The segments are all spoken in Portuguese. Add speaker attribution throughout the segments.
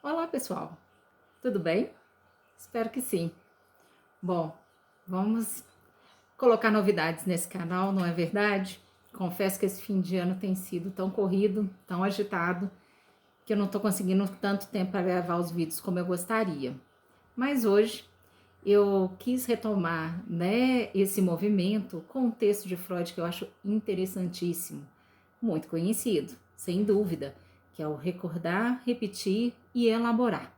Speaker 1: Olá, pessoal. Tudo bem? Espero que sim. Bom, vamos colocar novidades nesse canal, não é verdade? Confesso que esse fim de ano tem sido tão corrido, tão agitado, que eu não estou conseguindo tanto tempo para gravar os vídeos como eu gostaria. Mas hoje eu quis retomar, né, esse movimento com um texto de Freud que eu acho interessantíssimo, muito conhecido, sem dúvida, que é o recordar, repetir e elaborar.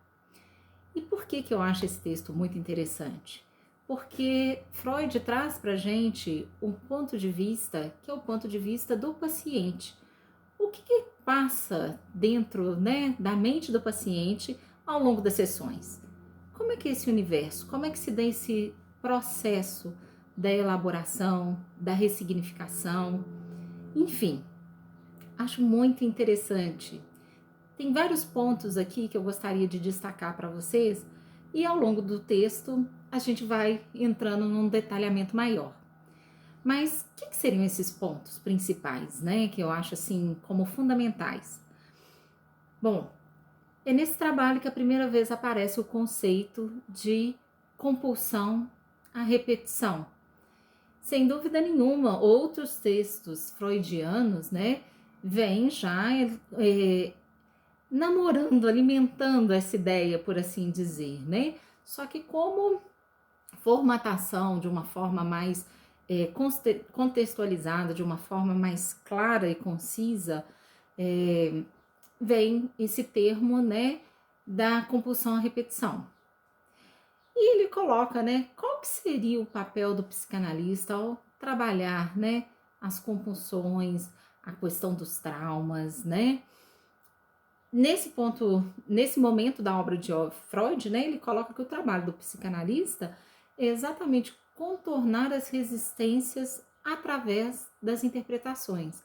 Speaker 1: E por que eu acho esse texto muito interessante? Porque Freud traz para a gente um ponto de vista que é o ponto de vista do paciente. O que passa dentro, né, da mente do paciente ao longo das sessões? Como é que é esse universo? Como é que se dá esse processo da elaboração, da ressignificação? Enfim, acho muito interessante. Tem vários pontos aqui que eu gostaria de destacar para vocês e ao longo do texto a gente vai entrando num detalhamento maior. Mas o que seriam esses pontos principais, né? Que eu acho assim como fundamentais. Bom, é nesse trabalho que a primeira vez aparece o conceito de compulsão à repetição. Sem dúvida nenhuma, outros textos freudianos, né, vêm já namorando, alimentando essa ideia, por assim dizer, né? Só que como formatação de uma forma mais contextualizada, de uma forma mais clara e concisa, vem esse termo, né, da compulsão à repetição. E ele coloca, né, qual que seria o papel do psicanalista ao trabalhar, né, as compulsões, a questão dos traumas, né? Nesse momento da obra de Freud, né, ele coloca que o trabalho do psicanalista é exatamente contornar as resistências através das interpretações.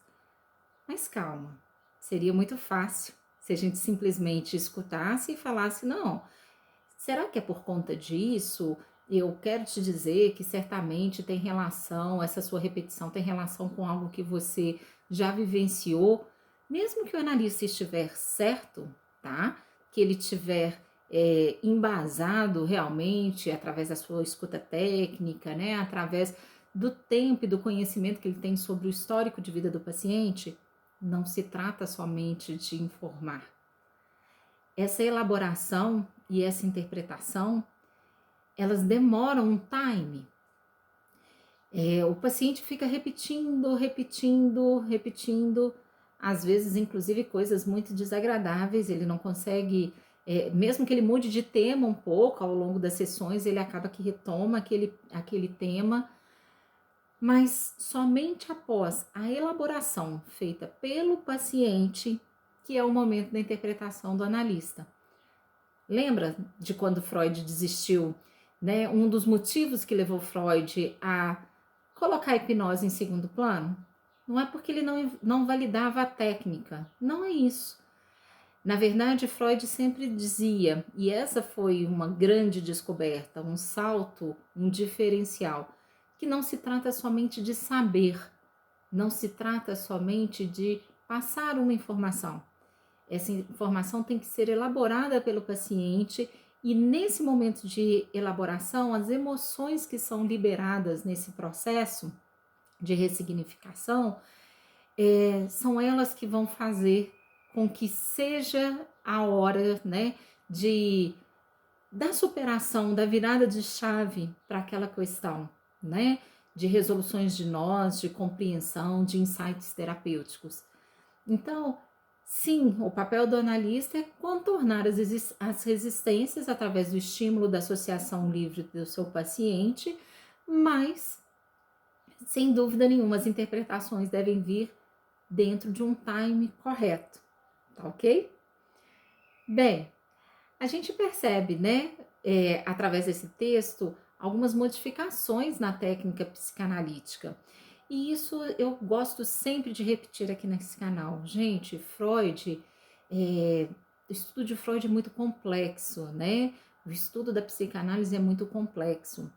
Speaker 1: Mas calma, seria muito fácil se a gente simplesmente escutasse e falasse, não, será que é por conta disso? Eu quero te dizer que certamente tem relação, essa sua repetição tem relação com algo que você já vivenciou, mesmo que o analista estiver certo, tá? Que ele tiver embasado realmente através da sua escuta técnica, né? Através do tempo e do conhecimento que ele tem sobre o histórico de vida do paciente, não se trata somente de informar. Essa elaboração e essa interpretação, elas demoram um time. O paciente fica repetindo, às vezes, inclusive, coisas muito desagradáveis, ele não consegue, mesmo que ele mude de tema um pouco ao longo das sessões, ele acaba que retoma aquele tema, mas somente após a elaboração feita pelo paciente, que é o momento da interpretação do analista. Lembra de quando Freud desistiu, né? Um dos motivos que levou Freud a colocar a hipnose em segundo plano? Não é porque ele não validava a técnica, não é isso. Na verdade, Freud sempre dizia, e essa foi uma grande descoberta, um salto, um diferencial, que não se trata somente de saber, não se trata somente de passar uma informação. Essa informação tem que ser elaborada pelo paciente e nesse momento de elaboração, as emoções que são liberadas nesse processo de ressignificação, são elas que vão fazer com que seja a hora, né, da superação, da virada de chave para aquela questão, né, de resoluções de nós, de compreensão, de insights terapêuticos. Então, sim, o papel do analista é contornar as resistências através do estímulo da associação livre do seu paciente, mas, sem dúvida nenhuma, as interpretações devem vir dentro de um time correto, tá ok? Bem, a gente percebe, né, através desse texto, algumas modificações na técnica psicanalítica. E isso eu gosto sempre de repetir aqui nesse canal. Gente, Freud, o estudo de Freud é muito complexo, né? O estudo da psicanálise é muito complexo.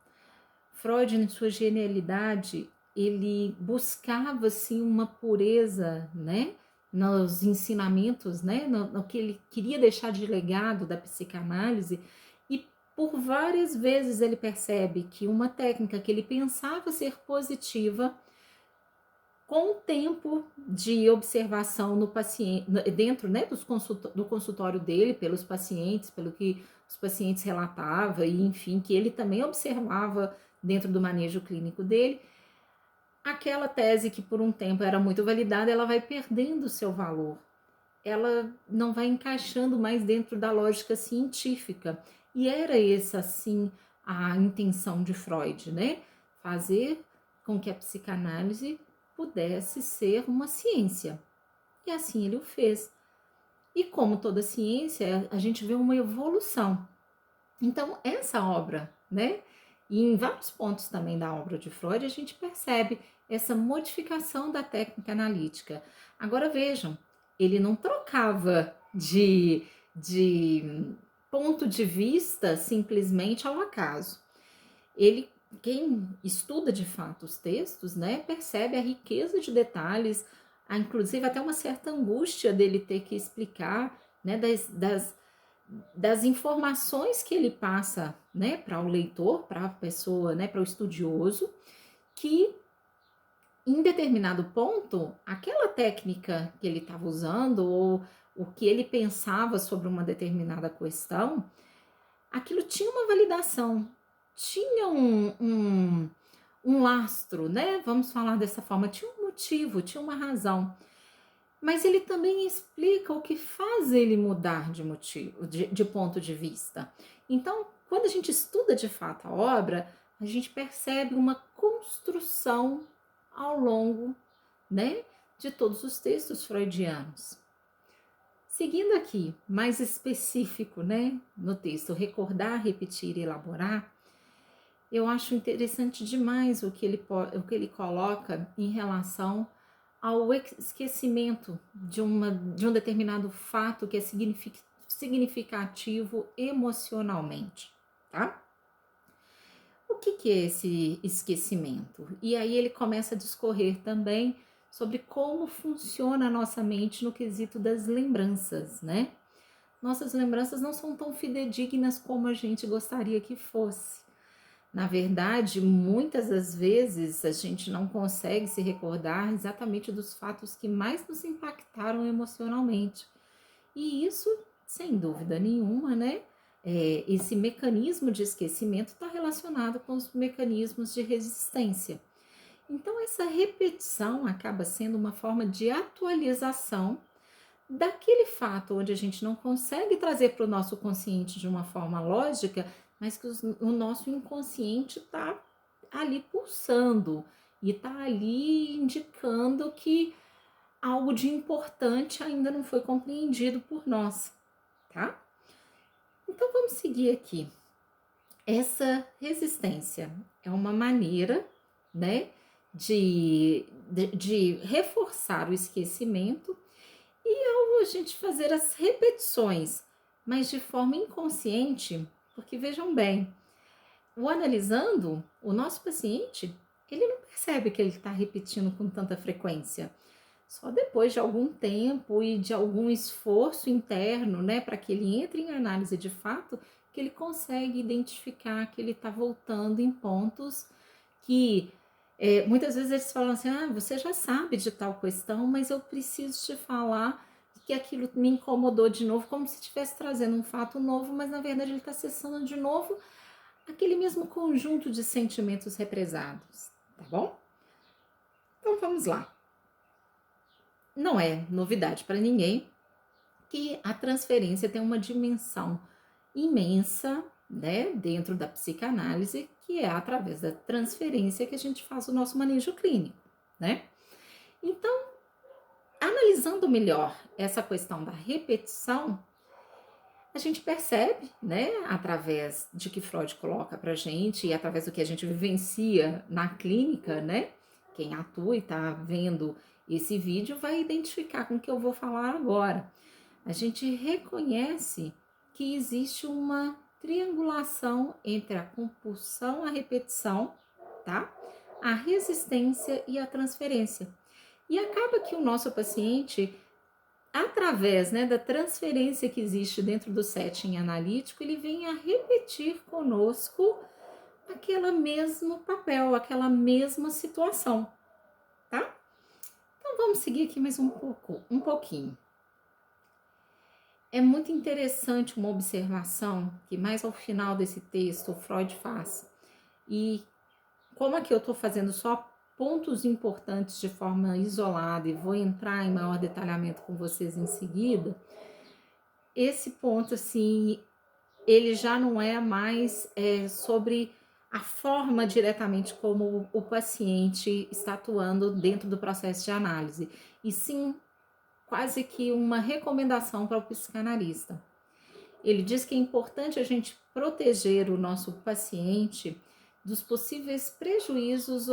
Speaker 1: Freud, em sua genialidade, ele buscava, assim, uma pureza, né? nos ensinamentos, né, no que ele queria deixar de legado da psicanálise, e por várias vezes ele percebe que uma técnica que ele pensava ser positiva, com o tempo de observação no paciente, dentro, né, do consultório dele, pelos pacientes, pelo que os pacientes relatavam, e enfim, que ele também observava dentro do manejo clínico dele, aquela tese que por um tempo era muito validada, ela vai perdendo seu valor. Ela não vai encaixando mais dentro da lógica científica. E era essa, assim, a intenção de Freud, né? Fazer com que a psicanálise pudesse ser uma ciência. E assim ele o fez. E como toda ciência, a gente vê uma evolução. Então, essa obra, né? E em vários pontos também da obra de Freud, a gente percebe essa modificação da técnica analítica. Agora vejam, ele não trocava de ponto de vista simplesmente ao acaso. Ele, quem estuda de fato os textos, né, percebe a riqueza de detalhes, inclusive até uma certa angústia dele ter que explicar, né, das informações que ele passa, né, para o leitor, para a pessoa, né, para o estudioso, que em determinado ponto, aquela técnica que ele estava usando, ou o que ele pensava sobre uma determinada questão, aquilo tinha uma validação, tinha um lastro, né? Vamos falar dessa forma, tinha um motivo, tinha uma razão. Mas ele também explica o que faz ele mudar de motivo, de ponto de vista. Então, quando a gente estuda de fato a obra, a gente percebe uma construção ao longo, né, de todos os textos freudianos. Seguindo aqui, mais específico, né, no texto Recordar, Repetir e Elaborar, eu acho interessante demais o que ele coloca em relação ao esquecimento de um determinado fato que é significativo emocionalmente, tá? O que é esse esquecimento? E aí ele começa a discorrer também sobre como funciona a nossa mente no quesito das lembranças, né? Nossas lembranças não são tão fidedignas como a gente gostaria que fosse. Na verdade, muitas das vezes a gente não consegue se recordar exatamente dos fatos que mais nos impactaram emocionalmente. E isso, sem dúvida nenhuma, né? Esse mecanismo de esquecimento está relacionado com os mecanismos de resistência. Então, essa repetição acaba sendo uma forma de atualização daquele fato onde a gente não consegue trazer para o nosso consciente de uma forma lógica, mas que o nosso inconsciente está ali pulsando e está ali indicando que algo de importante ainda não foi compreendido por nós, tá? Então vamos seguir aqui. Essa resistência é uma maneira, né, de reforçar o esquecimento e ao a gente fazer as repetições, mas de forma inconsciente, porque vejam bem, o analisando, o nosso paciente, ele não percebe que ele está repetindo com tanta frequência. Só depois de algum tempo e de algum esforço interno, né, para que ele entre em análise de fato, que ele consegue identificar que ele está voltando em pontos que muitas vezes eles falam assim, você já sabe de tal questão, mas eu preciso te falar que aquilo me incomodou de novo, como se estivesse trazendo um fato novo, mas na verdade ele está acessando de novo aquele mesmo conjunto de sentimentos represados, tá bom? Então vamos lá. Não é novidade para ninguém que a transferência tem uma dimensão imensa, né, dentro da psicanálise, que é através da transferência que a gente faz o nosso manejo clínico, né? Então, analisando melhor essa questão da repetição, a gente percebe, né, através de que Freud coloca pra gente e através do que a gente vivencia na clínica, né? Quem atua e tá vendo esse vídeo vai identificar com o que eu vou falar agora. A gente reconhece que existe uma triangulação entre a compulsão à repetição, tá? A resistência e a transferência. E acaba que o nosso paciente através, né, da transferência que existe dentro do setting analítico, ele vem a repetir conosco aquele mesmo papel, aquela mesma situação, tá? Então vamos seguir aqui mais um pouquinho. É muito interessante uma observação que mais ao final desse texto o Freud faz. E como aqui eu estou fazendo só pontos importantes de forma isolada e vou entrar em maior detalhamento com vocês em seguida, esse ponto, assim, ele já não é mais sobre a forma diretamente como o paciente está atuando dentro do processo de análise, e sim quase que uma recomendação para o psicanalista. Ele diz que é importante a gente proteger o nosso paciente dos possíveis prejuízos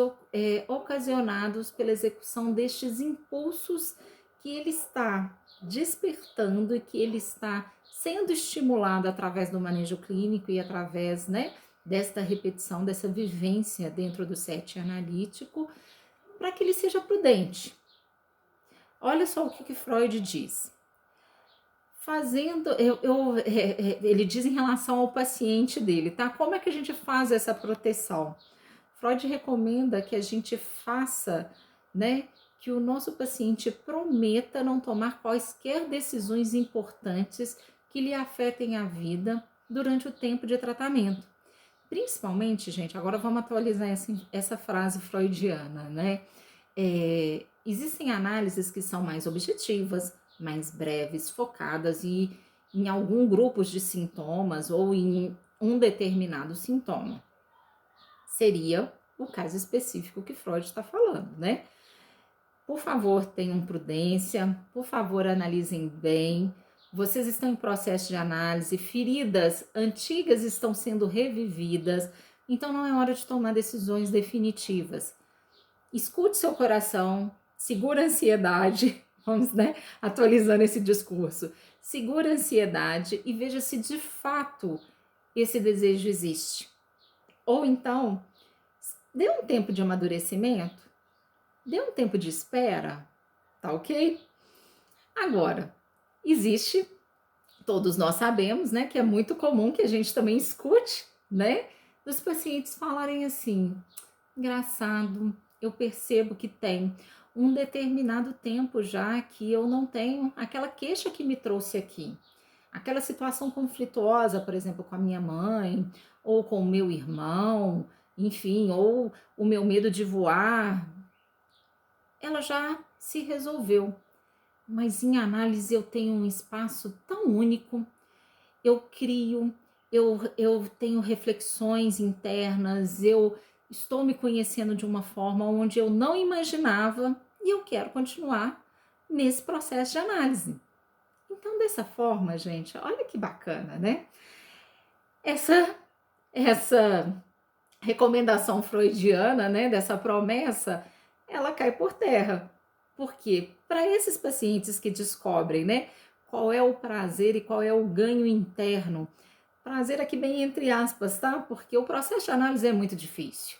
Speaker 1: ocasionados pela execução destes impulsos que ele está despertando e que ele está sendo estimulado através do manejo clínico e através, né, desta repetição, dessa vivência dentro do setting analítico, para que ele seja prudente. Olha só o que Freud diz. Ele diz em relação ao paciente dele, tá? Como é que a gente faz essa proteção? Freud recomenda que a gente faça, né, que o nosso paciente prometa não tomar quaisquer decisões importantes que lhe afetem a vida durante o tempo de tratamento. Principalmente, gente, agora vamos atualizar essa frase freudiana, né? Existem análises que são mais objetivas, mais breves, focadas em algum grupo de sintomas ou em um determinado sintoma. Seria o caso específico que Freud está falando, né? Por favor, tenham prudência, por favor, analisem bem. Vocês estão em processo de análise, feridas antigas estão sendo revividas, então não é hora de tomar decisões definitivas. Escute seu coração, segura a ansiedade, vamos, né, atualizando esse discurso. Segura a ansiedade e veja se de fato esse desejo existe. Ou então, dê um tempo de amadurecimento, dê um tempo de espera, tá ok? Agora, existe, todos nós sabemos, né, que é muito comum que a gente também escute, né, dos pacientes falarem assim, engraçado, eu percebo que tem um determinado tempo já que eu não tenho aquela queixa que me trouxe aqui. Aquela situação conflituosa, por exemplo, com a minha mãe, ou com o meu irmão, enfim, ou o meu medo de voar, ela já se resolveu. Mas em análise eu tenho um espaço tão único, eu crio, eu tenho reflexões internas, eu estou me conhecendo de uma forma onde eu não imaginava e eu quero continuar nesse processo de análise. Então, dessa forma, gente, olha que bacana, né? Essa recomendação freudiana, né, dessa promessa, ela cai por terra. Por quê? Para esses pacientes que descobrem, né, qual é o prazer e qual é o ganho interno, prazer aqui bem entre aspas, tá? Porque o processo de análise é muito difícil,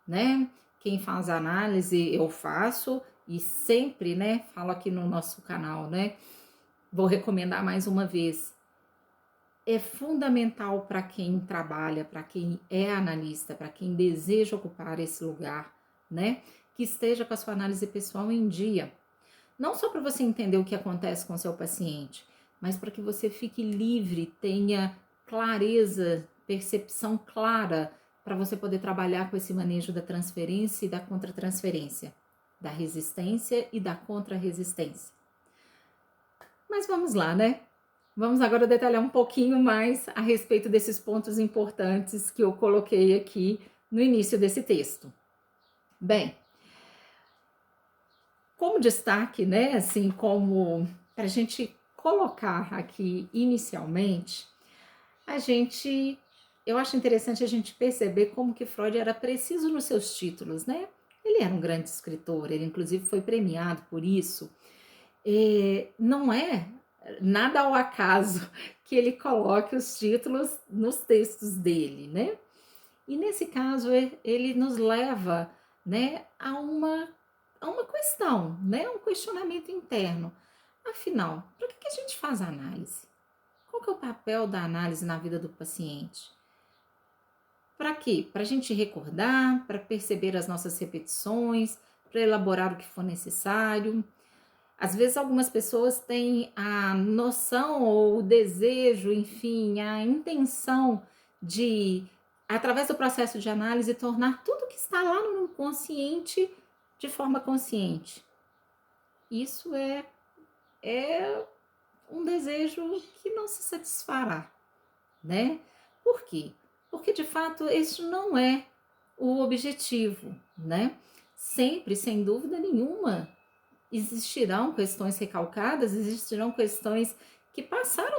Speaker 1: né? Quem faz análise, eu faço e sempre, né, falo aqui no nosso canal, né? Vou recomendar mais uma vez. É fundamental para quem trabalha, para quem é analista, para quem deseja ocupar esse lugar, né? Que esteja com a sua análise pessoal em dia. Não só para você entender o que acontece com o seu paciente, mas para que você fique livre, tenha clareza, percepção clara para você poder trabalhar com esse manejo da transferência e da contratransferência, da resistência e da contrarresistência. Mas vamos lá, né? Vamos agora detalhar um pouquinho mais a respeito desses pontos importantes que eu coloquei aqui no início desse texto. Bem, como destaque, né, assim, como para a gente colocar aqui inicialmente, eu acho interessante a gente perceber como que Freud era preciso nos seus títulos, né? Ele era um grande escritor, ele inclusive foi premiado por isso. Não é nada ao acaso que ele coloque os títulos nos textos dele, né? E nesse caso ele nos leva, né, a uma questão, né, um questionamento interno. Afinal, para que a gente faz a análise? Qual que é o papel da análise na vida do paciente? Para quê? Para a gente recordar, para perceber as nossas repetições, para elaborar o que for necessário. Às vezes algumas pessoas têm a noção ou o desejo, enfim, a intenção de, através do processo de análise, tornar tudo que está lá no inconsciente de forma consciente. Isso é um desejo que não se satisfará, né? Por quê? Porque de fato esse não é o objetivo, né? Sempre, sem dúvida nenhuma, existirão questões recalcadas, existirão questões que passaram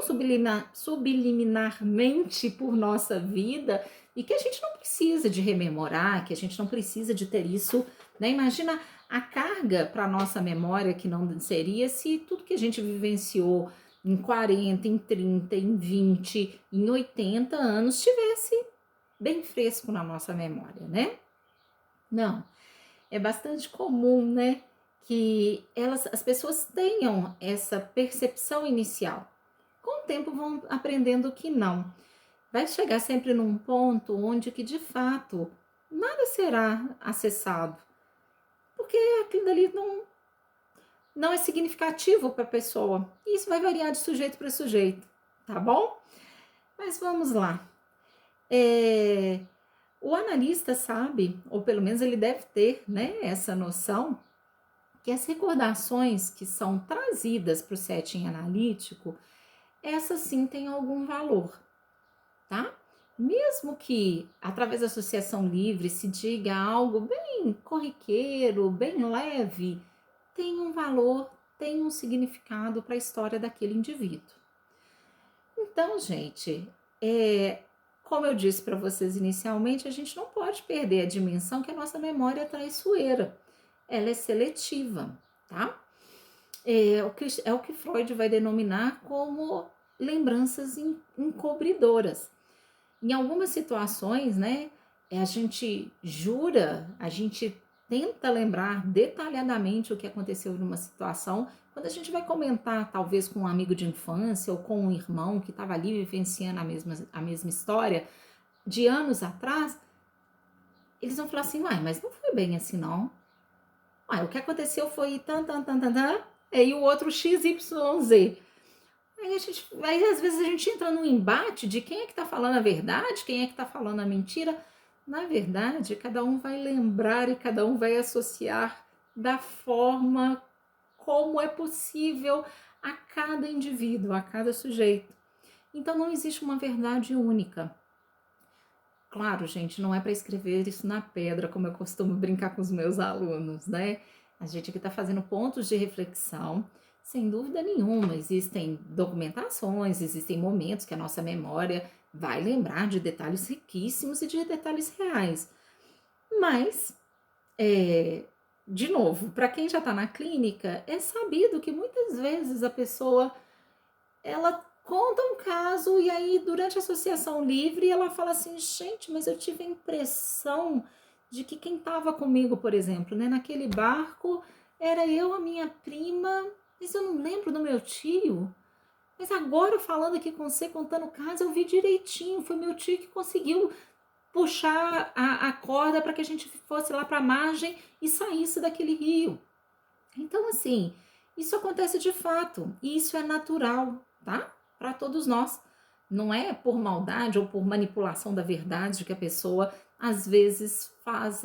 Speaker 1: subliminarmente por nossa vida e que a gente não precisa de rememorar, que a gente não precisa de ter isso, né? Imagina a carga para a nossa memória que não seria se tudo que a gente vivenciou em 40, em 30, em 20, em 80 anos estivesse bem fresco na nossa memória, né? Não, é bastante comum, né, que as pessoas tenham essa percepção inicial. Com o tempo vão aprendendo que não. Vai chegar sempre num ponto onde que de fato nada será acessado, porque aquilo dali não é significativo para a pessoa. E isso vai variar de sujeito para sujeito, tá bom? Mas vamos lá. O analista sabe, ou pelo menos ele deve ter, né, essa noção, que as recordações que são trazidas para o setting analítico, essas sim têm algum valor, tá? Mesmo que através da associação livre se diga algo bem corriqueiro, bem leve, tem um valor, tem um significado para a história daquele indivíduo. Então, gente, como eu disse para vocês inicialmente, a gente não pode perder a dimensão que a nossa memória é traiçoeira. Ela é seletiva, tá? É o que Freud vai denominar como lembranças encobridoras. Em algumas situações, né, a gente jura, a gente tenta lembrar detalhadamente o que aconteceu numa situação. Quando a gente vai comentar, talvez com um amigo de infância ou com um irmão que estava ali vivenciando a mesma história de anos atrás, eles vão falar assim, uai, mas não foi bem assim, não. Uai, o que aconteceu foi e o outro XYZ. Aí às vezes a gente entra num embate de quem é que tá falando a verdade, quem é que tá falando a mentira. Na verdade, cada um vai lembrar e cada um vai associar da forma como é possível a cada indivíduo, a cada sujeito. Então não existe uma verdade única. Claro, gente, não é para escrever isso na pedra, como eu costumo brincar com os meus alunos, né? A gente aqui está fazendo pontos de reflexão, sem dúvida nenhuma. Existem documentações, existem momentos que a nossa memória vai lembrar de detalhes riquíssimos e de detalhes reais. Mas, de novo, para quem já está na clínica, é sabido que muitas vezes a pessoa ela conta um caso e aí durante a associação livre ela fala assim, gente, mas eu tive a impressão de que quem estava comigo, por exemplo, né, naquele barco era eu, a minha prima, mas eu não lembro do meu tio. Mas agora falando aqui com você, contando o caso, eu vi direitinho, foi meu tio que conseguiu puxar a corda para que a gente fosse lá para a margem e saísse daquele rio. Então, assim, isso acontece de fato e isso é natural, tá? Para todos nós. Não é por maldade ou por manipulação da verdade que a pessoa às vezes faz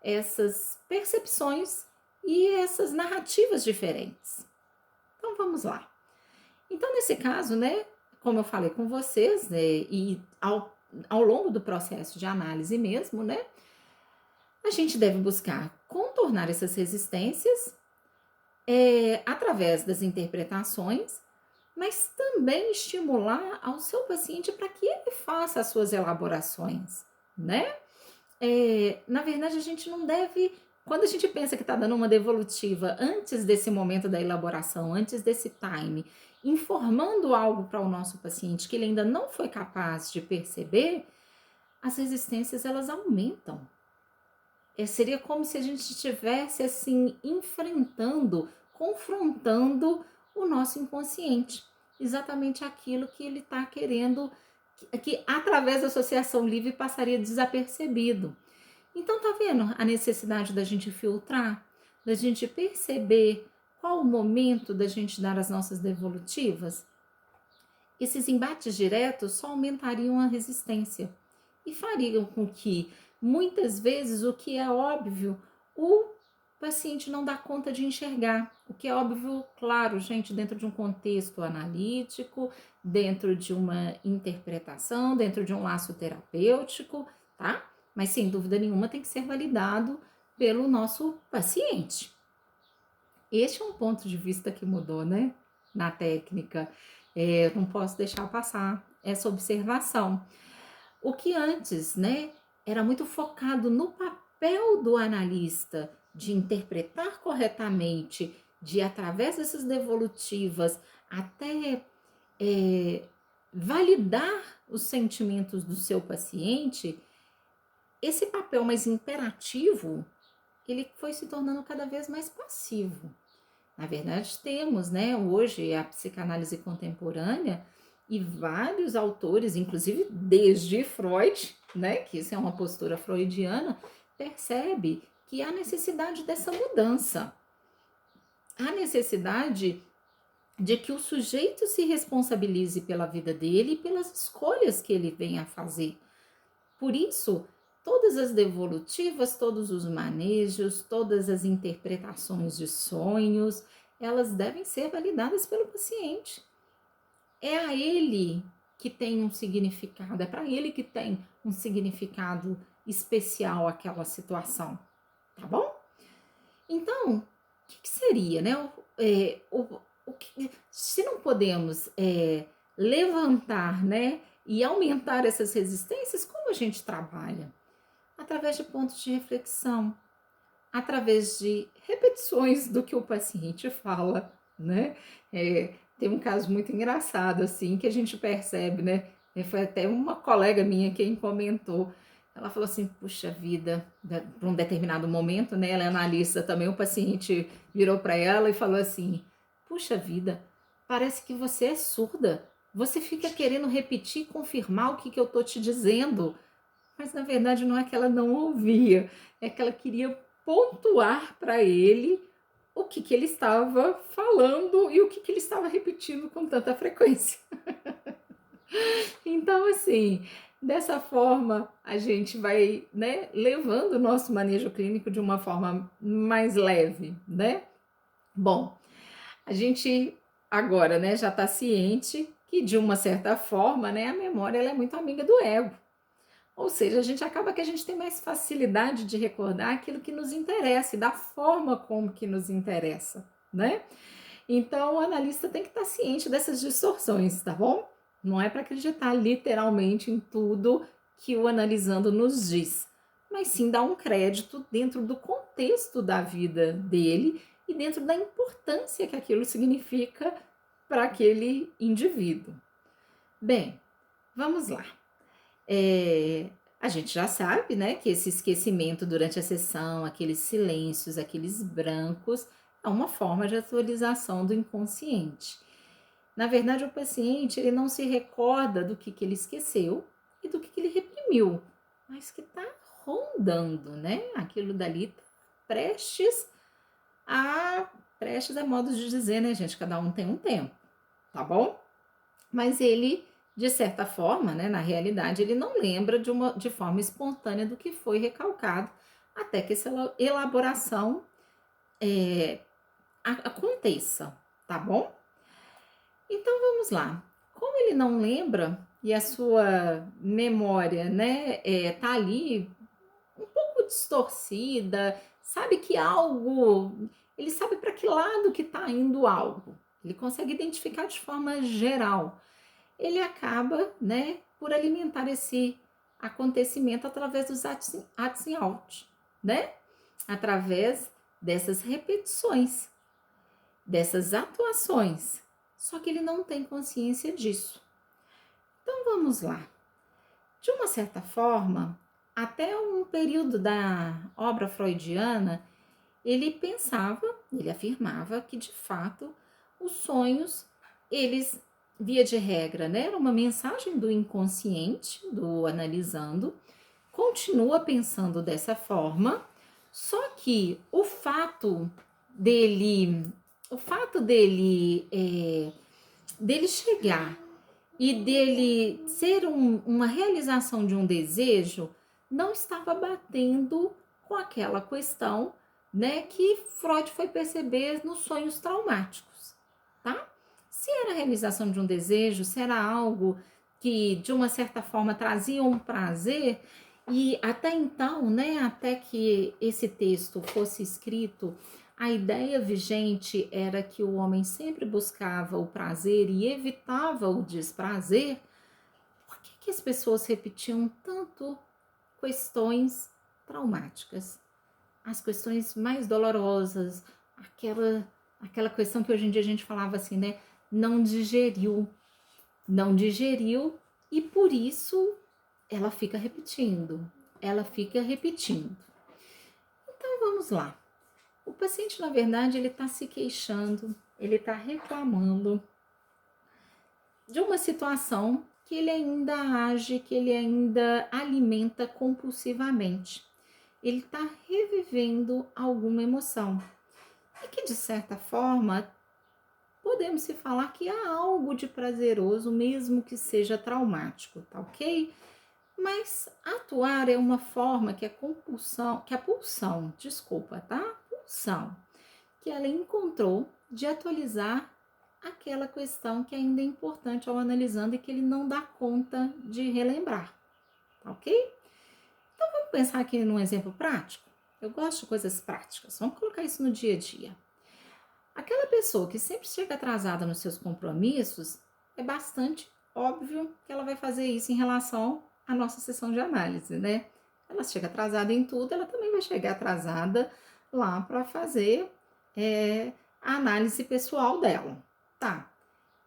Speaker 1: essas percepções e essas narrativas diferentes. Então vamos lá. Então, nesse caso, né, como eu falei com vocês, né, e ao longo do processo de análise mesmo, né, a gente deve buscar contornar essas resistências através das interpretações, mas também estimular ao seu paciente para que ele faça as suas elaborações, né? Na verdade, a gente não deve, quando a gente pensa que está dando uma devolutiva antes desse momento da elaboração, antes desse time, informando algo para o nosso paciente que ele ainda não foi capaz de perceber, as resistências elas aumentam. Seria como se a gente estivesse assim enfrentando, confrontando o nosso inconsciente, exatamente aquilo que ele está querendo, que através da associação livre passaria desapercebido. Então, tá vendo a necessidade da gente filtrar, da gente perceber qual o momento da gente dar as nossas devolutivas? Esses embates diretos só aumentariam a resistência e fariam com que, muitas vezes, o que é óbvio, o paciente não dá conta de enxergar. O que é óbvio, claro, gente, dentro de um contexto analítico, dentro de uma interpretação, dentro de um laço terapêutico, tá? Mas sem dúvida nenhuma tem que ser validado pelo nosso paciente. Este é um ponto de vista que mudou, né? Na técnica. Não posso deixar passar essa observação. O que antes, né, era muito focado no papel do analista de interpretar corretamente, de através dessas devolutivas até validar os sentimentos do seu paciente, esse papel mais imperativo, ele foi se tornando cada vez mais passivo. Na verdade, temos, né, hoje a psicanálise contemporânea e vários autores, inclusive desde Freud, né, que isso é uma postura freudiana, percebe que há necessidade dessa mudança. Há necessidade de que o sujeito se responsabilize pela vida dele e pelas escolhas que ele vem a fazer. Por isso, todas as devolutivas, todos os manejos, todas as interpretações de sonhos, elas devem ser validadas pelo paciente. É a ele que tem um significado, é para ele que tem um significado especial aquela situação, tá bom? Então, o que seria, né? Se não podemos levantar, né, e aumentar essas resistências, como a gente trabalha? Através de pontos de reflexão, através de repetições do que o paciente fala, né? Tem um caso muito engraçado, assim, que a gente percebe, né? Foi até uma colega minha quem comentou. Ela falou assim, puxa vida, para um determinado momento, né? Ela é analista também, o paciente virou para ela e falou assim, puxa vida, parece que você é surda. Você fica querendo repetir, confirmar o que eu tô te dizendo. Mas na verdade não é que ela não ouvia, é que ela queria pontuar para ele o que ele estava falando e o que ele estava repetindo com tanta frequência. Então, assim, dessa forma a gente vai, né, levando o nosso manejo clínico de uma forma mais leve, né? Bom, a gente agora, né, já está ciente que de uma certa forma, né, a memória ela é muito amiga do ego. Ou seja, a gente acaba que a gente tem mais facilidade de recordar aquilo que nos interessa e da forma como que nos interessa, né? Então, o analista tem que estar ciente dessas distorções, tá bom? Não é para acreditar literalmente em tudo que o analisando nos diz, mas sim dar um crédito dentro do contexto da vida dele e dentro da importância que aquilo significa para aquele indivíduo. Bem, vamos lá. A gente já sabe, né, que esse esquecimento durante a sessão, aqueles silêncios, aqueles brancos, é uma forma de atualização do inconsciente. Na verdade, o paciente ele não se recorda do que ele esqueceu e do que ele reprimiu, mas que está rondando, né? Aquilo dali tá prestes é modo de dizer, né, gente? Cada um tem um tempo, tá bom? Mas ele, de certa forma, né, na realidade, ele não lembra de forma espontânea do que foi recalcado, até que essa elaboração aconteça, tá bom? Então vamos lá. Como ele não lembra e a sua memória, né, tá ali um pouco distorcida, sabe que algo, ele sabe para que lado que tá indo algo. Ele consegue identificar de forma geral. Ele acaba, né, por alimentar esse acontecimento através dos atos em out, né? Através dessas repetições, dessas atuações. Só que ele não tem consciência disso. Então vamos lá. De uma certa forma, até um período da obra freudiana, ele pensava, ele afirmava que de fato os sonhos, eles, via de regra, né, era uma mensagem do inconsciente, do analisando, continua pensando dessa forma, só que o fato dele chegar e dele ser uma realização de um desejo, não estava batendo com aquela questão, né, que Freud foi perceber nos sonhos traumáticos, tá? Se era a realização de um desejo, se era algo que de uma certa forma trazia um prazer, e até então, né, até que esse texto fosse escrito, a ideia vigente era que o homem sempre buscava o prazer e evitava o desprazer. Por que as pessoas repetiam tanto questões traumáticas? As questões mais dolorosas, aquela questão que hoje em dia a gente falava assim, né? Não digeriu, não digeriu, e por isso ela fica repetindo, ela fica repetindo. Então vamos lá. O paciente, na verdade, ele está se queixando, ele está reclamando de uma situação que ele ainda age, que ele ainda alimenta compulsivamente. Ele está revivendo alguma emoção. E que, de certa forma, podemos se falar que há algo de prazeroso, mesmo que seja traumático, tá ok? Mas atuar é uma forma que a pulsão, desculpa, tá? Pulsão, que ela encontrou de atualizar aquela questão que ainda é importante ao analisando e que ele não dá conta de relembrar, tá ok? Então vamos pensar aqui num exemplo prático? Eu gosto de coisas práticas, vamos colocar isso no dia a dia. Aquela pessoa que sempre chega atrasada nos seus compromissos, é bastante óbvio que ela vai fazer isso em relação à nossa sessão de análise, né? Ela chega atrasada em tudo, ela também vai chegar atrasada lá para fazer a análise pessoal dela. Tá,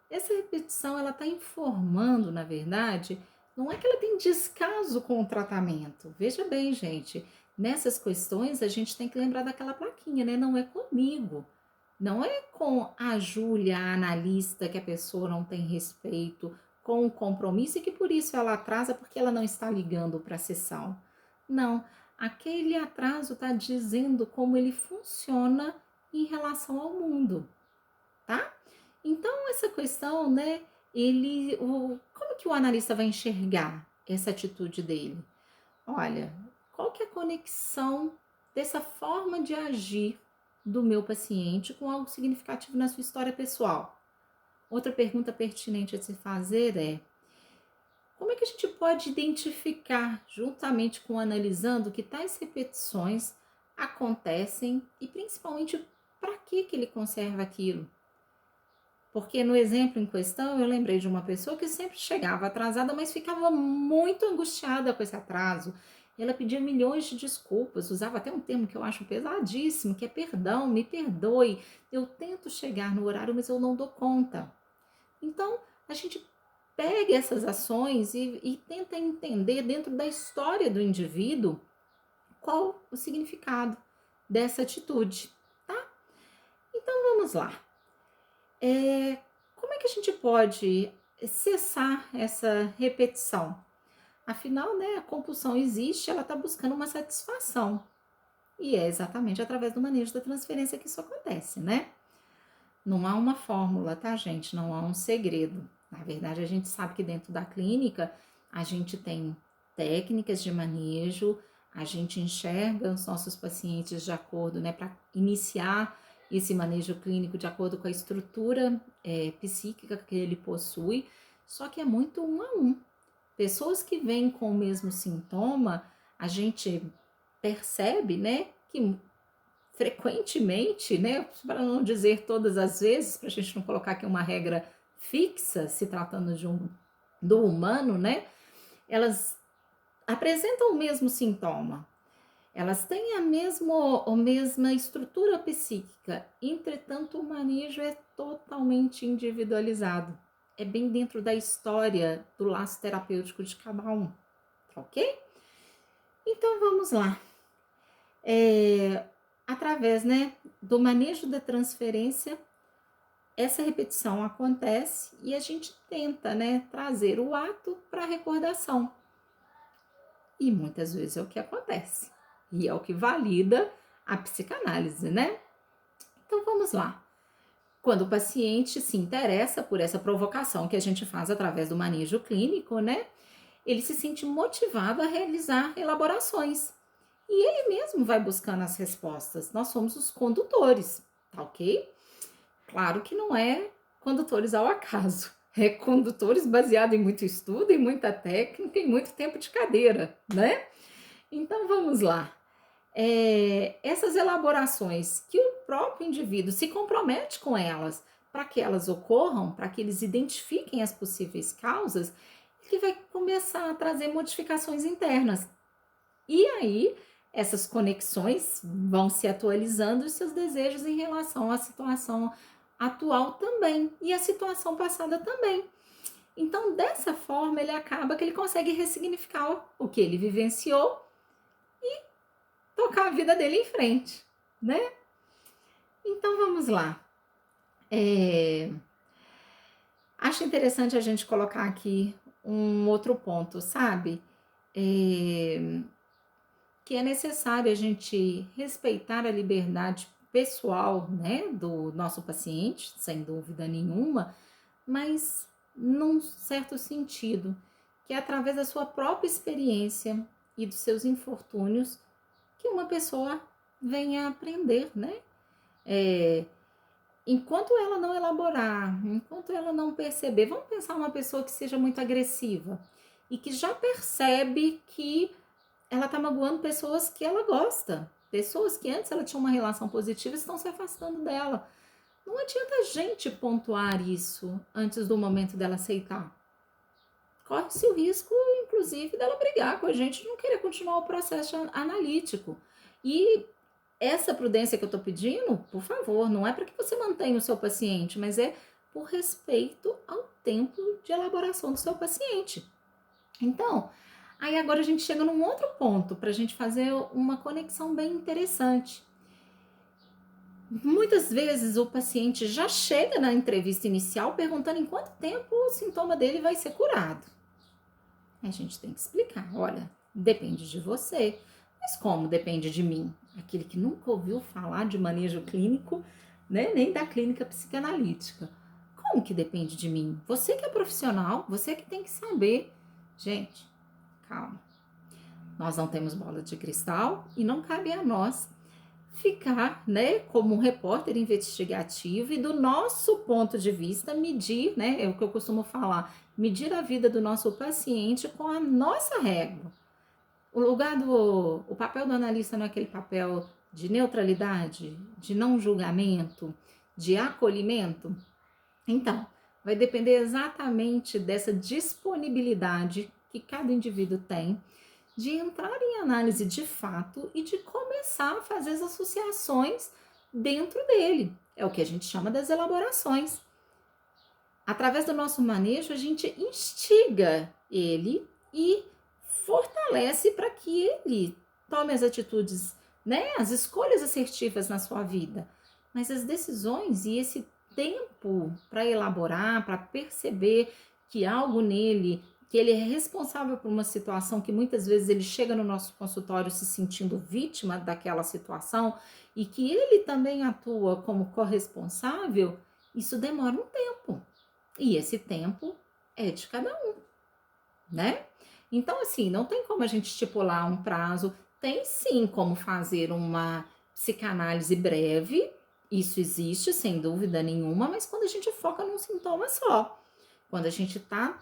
Speaker 1: essa repetição ela está informando, na verdade, não é que ela tem descaso com o tratamento. Veja bem, gente, nessas questões a gente tem que lembrar daquela plaquinha, né? Não é comigo. Não é com a Júlia, a analista, que a pessoa não tem respeito com o compromisso e que por isso ela atrasa porque ela não está ligando para a sessão. Não, aquele atraso está dizendo como ele funciona em relação ao mundo, tá? Então, essa questão, né, como que o analista vai enxergar essa atitude dele? Olha, qual que é a conexão dessa forma de agir do meu paciente com algo significativo na sua história pessoal? Outra pergunta pertinente a se fazer é: como é que a gente pode identificar, juntamente com o analisando, que tais repetições acontecem e principalmente para que ele conserva aquilo? Porque no exemplo em questão, eu lembrei de uma pessoa que sempre chegava atrasada, mas ficava muito angustiada com esse atraso. Ela pedia milhões de desculpas, usava até um termo que eu acho pesadíssimo, que é perdão, me perdoe. Eu tento chegar no horário, mas eu não dou conta. Então, a gente pega essas ações e tenta entender dentro da história do indivíduo qual o significado dessa atitude, tá? Então, vamos lá. Como é que a gente pode cessar essa repetição? Afinal, né, a compulsão existe, ela está buscando uma satisfação. E é exatamente através do manejo da transferência que isso acontece, né? Não há uma fórmula, tá, gente? Não há um segredo. Na verdade, a gente sabe que dentro da clínica a gente tem técnicas de manejo, a gente enxerga os nossos pacientes de acordo, né, para iniciar esse manejo clínico de acordo com a estrutura psíquica que ele possui, só que é muito um a um. Pessoas que vêm com o mesmo sintoma, a gente percebe, né, que frequentemente, né, para não dizer todas as vezes, para a gente não colocar aqui uma regra fixa, se tratando do humano, né, elas apresentam o mesmo sintoma, elas têm a mesma estrutura psíquica, entretanto o manejo é totalmente individualizado, é bem dentro da história do laço terapêutico de cada um, tá ok? Então vamos lá. Através, né, do manejo da transferência, essa repetição acontece e a gente tenta, né, trazer o ato para a recordação. E muitas vezes é o que acontece. E é o que valida a psicanálise, né? Então vamos lá. Quando o paciente se interessa por essa provocação que a gente faz através do manejo clínico, né? Ele se sente motivado a realizar elaborações. E ele mesmo vai buscando as respostas. Nós somos os condutores, tá ok? Claro que não é condutores ao acaso. É condutores baseado em muito estudo, em muita técnica, e muito tempo de cadeira, né? Então vamos lá. Essas elaborações que o próprio indivíduo se compromete com elas para que elas ocorram, para que eles identifiquem as possíveis causas, que vai começar a trazer modificações internas. E aí, essas conexões vão se atualizando e seus desejos em relação à situação atual também e à situação passada também. Então, dessa forma, ele acaba que ele consegue ressignificar o que ele vivenciou e tocar a vida dele em frente, né? Então, vamos lá. Acho interessante a gente colocar aqui um outro ponto, sabe? Que é necessário a gente respeitar a liberdade pessoal, né, do nosso paciente, sem dúvida nenhuma, mas num certo sentido, que é através da sua própria experiência e dos seus infortúnios que uma pessoa venha a aprender, né? Enquanto ela não elaborar, enquanto ela não perceber, vamos pensar uma pessoa que seja muito agressiva e que já percebe que ela tá magoando pessoas que ela gosta, pessoas que antes ela tinha uma relação positiva estão se afastando dela. Não adianta a gente pontuar isso antes do momento dela aceitar. Corre-se o risco, inclusive, dela brigar com a gente e não querer continuar o processo analítico. E essa prudência que eu tô pedindo, por favor, não é para que você mantenha o seu paciente, mas é por respeito ao tempo de elaboração do seu paciente. Então, aí agora a gente chega num outro ponto para a gente fazer uma conexão bem interessante. Muitas vezes o paciente já chega na entrevista inicial perguntando em quanto tempo o sintoma dele vai ser curado. A gente tem que explicar, olha, depende de você, mas como depende de mim? Aquele que nunca ouviu falar de manejo clínico, né, nem da clínica psicanalítica. Como que depende de mim? Você que é profissional, você que tem que saber. Gente, calma. Nós não temos bola de cristal e não cabe a nós ficar, né, como um repórter investigativo e do nosso ponto de vista medir, né, é o que eu costumo falar, medir a vida do nosso paciente com a nossa régua. O papel do analista não é aquele papel de neutralidade, de não julgamento, de acolhimento? Então, vai depender exatamente dessa disponibilidade que cada indivíduo tem de entrar em análise de fato e de começar a fazer as associações dentro dele. É o que a gente chama das elaborações. Através do nosso manejo, a gente instiga ele e fortalece para que ele tome as atitudes, né, as escolhas assertivas na sua vida. Mas as decisões e esse tempo para elaborar, para perceber que algo nele, que ele é responsável por uma situação que muitas vezes ele chega no nosso consultório se sentindo vítima daquela situação e que ele também atua como corresponsável, isso demora um tempo. E esse tempo é de cada um, né? Então, assim, não tem como a gente estipular um prazo, tem sim como fazer uma psicanálise breve, isso existe, sem dúvida nenhuma, mas quando a gente foca num sintoma só, quando a gente tá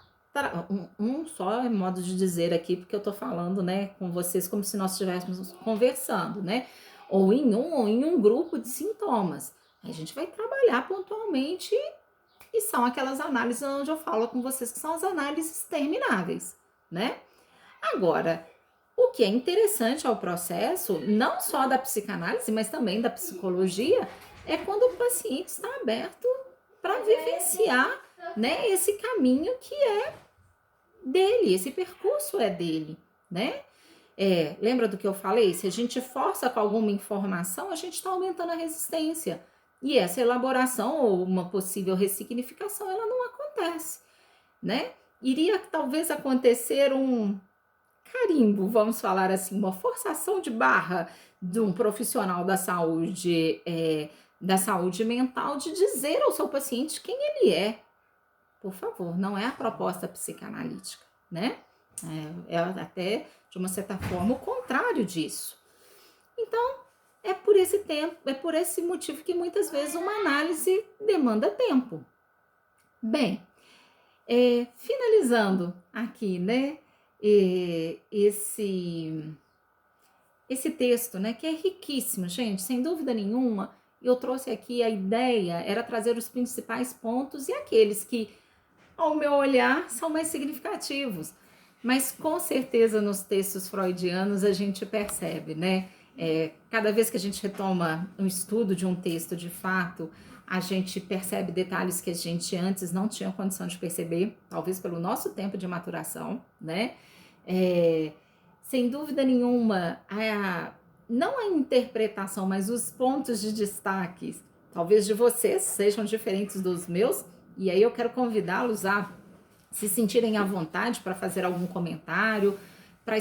Speaker 1: só é modo de dizer aqui, porque eu tô falando, né, com vocês como se nós estivéssemos conversando, né, ou em um grupo de sintomas. A gente vai trabalhar pontualmente e são aquelas análises onde eu falo com vocês que são as análises termináveis, né? Agora, o que é interessante ao processo, não só da psicanálise, mas também da psicologia, é quando o paciente está aberto para vivenciar, né, esse caminho que é dele, esse percurso é dele, né? Lembra do que eu falei? Se a gente força com alguma informação, a gente está aumentando a resistência. E essa elaboração ou uma possível ressignificação, ela não acontece, né? Iria talvez acontecer um carimbo, vamos falar assim, uma forçação de barra de um profissional da saúde mental de dizer ao seu paciente quem ele é. Por favor, não é a proposta psicanalítica, né? É até, de uma certa forma, o contrário disso. Então, é por esse tempo, é por esse motivo que muitas vezes uma análise demanda tempo. Bem, finalizando aqui, né, esse texto, né, que é riquíssimo, gente, sem dúvida nenhuma. Eu trouxe aqui a ideia, era trazer os principais pontos e aqueles que, ao meu olhar, são mais significativos. Mas com certeza nos textos freudianos a gente percebe, né? Cada vez que a gente retoma um estudo de um texto de fato, a gente percebe detalhes que a gente antes não tinha condição de perceber, talvez pelo nosso tempo de maturação, né? Sem dúvida nenhuma, não a interpretação, mas os pontos de destaques, talvez de vocês, sejam diferentes dos meus, e aí eu quero convidá-los a se sentirem à vontade para fazer algum comentário, para